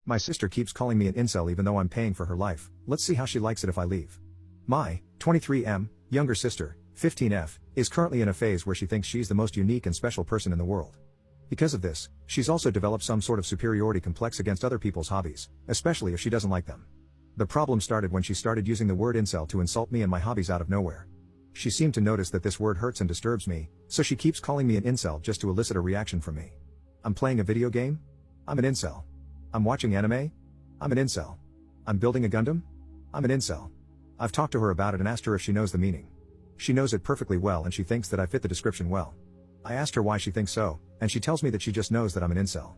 My sister keeps calling me an incel even though I'm paying for her life. Let's see how she likes it if I leave. My 23M younger sister, 15F, is currently in a phase where she thinks she's the most unique and special person in the world. Because of this, she's also developed some sort of superiority complex against other people's hobbies, especially if she doesn't like them. The problem started when she started using the word incel to insult me and my hobbies out of nowhere. She seemed to notice that this word hurts and disturbs me, so she keeps calling me an incel just to elicit a reaction from me. I'm playing a video game? I'm an incel. I'm watching anime? I'm an incel. I'm building a Gundam? I'm an incel. I've talked to her about it and asked her if she knows the meaning. She knows it perfectly well and she thinks that I fit the description well. I asked her why she thinks so, and she tells me that she just knows that I'm an incel.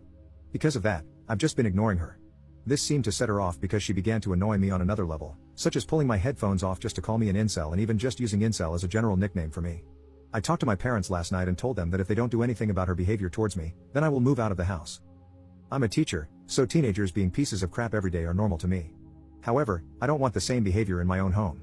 Because of that, I've just been ignoring her. This seemed to set her off because she began to annoy me on another level, such as pulling my headphones off just to call me an incel and even just using incel as a general nickname for me. I talked to my parents last night and told them that if they don't do anything about her behavior towards me, then I will move out of the house. I'm a teacher, so teenagers being pieces of crap every day are normal to me. However, I don't want the same behavior in my own home.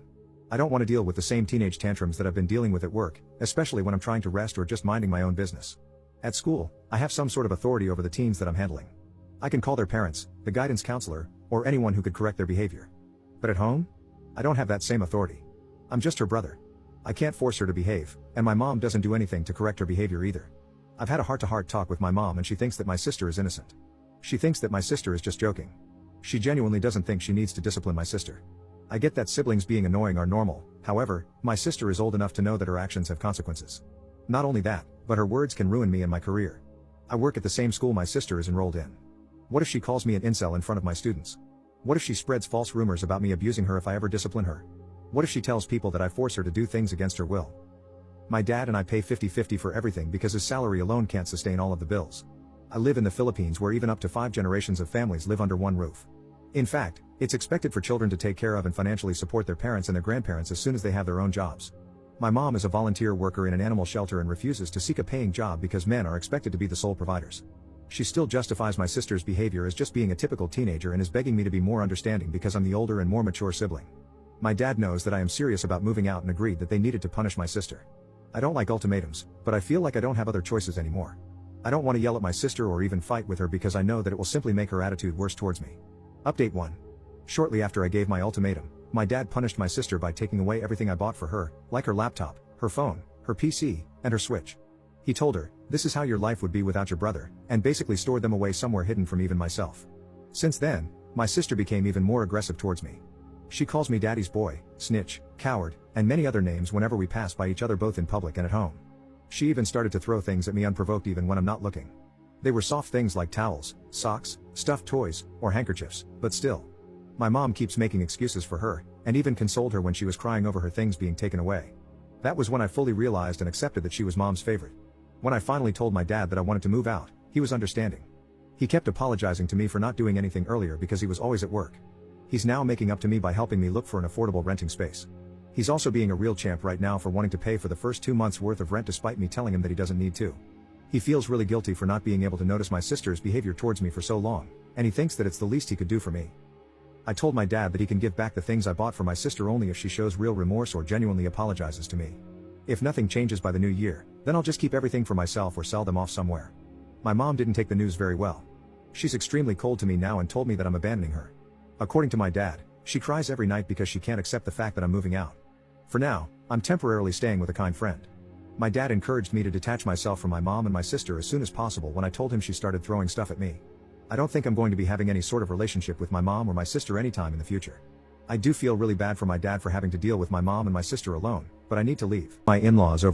I don't want to deal with the same teenage tantrums that I've been dealing with at work, especially when I'm trying to rest or just minding my own business. At school, I have some sort of authority over the teens that I'm handling. I can call their parents, the guidance counselor, or anyone who could correct their behavior. But at home? I don't have that same authority. I'm just her brother. I can't force her to behave, and my mom doesn't do anything to correct her behavior either. I've had a heart-to-heart talk with my mom and she thinks that my sister is innocent. She thinks that my sister is just joking. She genuinely doesn't think she needs to discipline my sister. I get that siblings being annoying are normal, however, my sister is old enough to know that her actions have consequences. Not only that, but her words can ruin me and my career. I work at the same school my sister is enrolled in. What if she calls me an incel in front of my students? What if she spreads false rumors about me abusing her if I ever discipline her? What if she tells people that I force her to do things against her will? My dad and I pay 50-50 for everything because his salary alone can't sustain all of the bills. I live in the Philippines where even up to 5 generations of families live under one roof. In fact, it's expected for children to take care of and financially support their parents and their grandparents as soon as they have their own jobs. My mom is a volunteer worker in an animal shelter and refuses to seek a paying job because men are expected to be the sole providers. She still justifies my sister's behavior as just being a typical teenager and is begging me to be more understanding because I'm the older and more mature sibling. My dad knows that I am serious about moving out and agreed that they needed to punish my sister. I don't like ultimatums, but I feel like I don't have other choices anymore. I don't want to yell at my sister or even fight with her because I know that it will simply make her attitude worse towards me. Update 1. Shortly after I gave my ultimatum, my dad punished my sister by taking away everything I bought for her, like her laptop, her phone, her PC, and her Switch. He told her, "This is how your life would be without your brother," and basically stored them away somewhere hidden from even myself. Since then, my sister became even more aggressive towards me. She calls me daddy's boy, snitch, coward, and many other names whenever we pass by each other both in public and at home. She even started to throw things at me unprovoked even when I'm not looking. They were soft things like towels, socks, stuffed toys, or handkerchiefs, but still. My mom keeps making excuses for her, and even consoled her when she was crying over her things being taken away. That was when I fully realized and accepted that she was mom's favorite. When I finally told my dad that I wanted to move out, he was understanding. He kept apologizing to me for not doing anything earlier because he was always at work. He's now making up to me by helping me look for an affordable renting space. He's also being a real champ right now for wanting to pay for the first 2 months worth of rent despite me telling him that he doesn't need to. He feels really guilty for not being able to notice my sister's behavior towards me for so long, and he thinks that it's the least he could do for me. I told my dad that he can give back the things I bought for my sister only if she shows real remorse or genuinely apologizes to me. If nothing changes by the new year, then I'll just keep everything for myself or sell them off somewhere. My mom didn't take the news very well. She's extremely cold to me now and told me that I'm abandoning her. According to my dad, she cries every night because she can't accept the fact that I'm moving out. For now, I'm temporarily staying with a kind friend. My dad encouraged me to detach myself from my mom and my sister as soon as possible when I told him she started throwing stuff at me. I don't think I'm going to be having any sort of relationship with my mom or my sister anytime in the future. I do feel really bad for my dad for having to deal with my mom and my sister alone, but I need to leave my in-laws over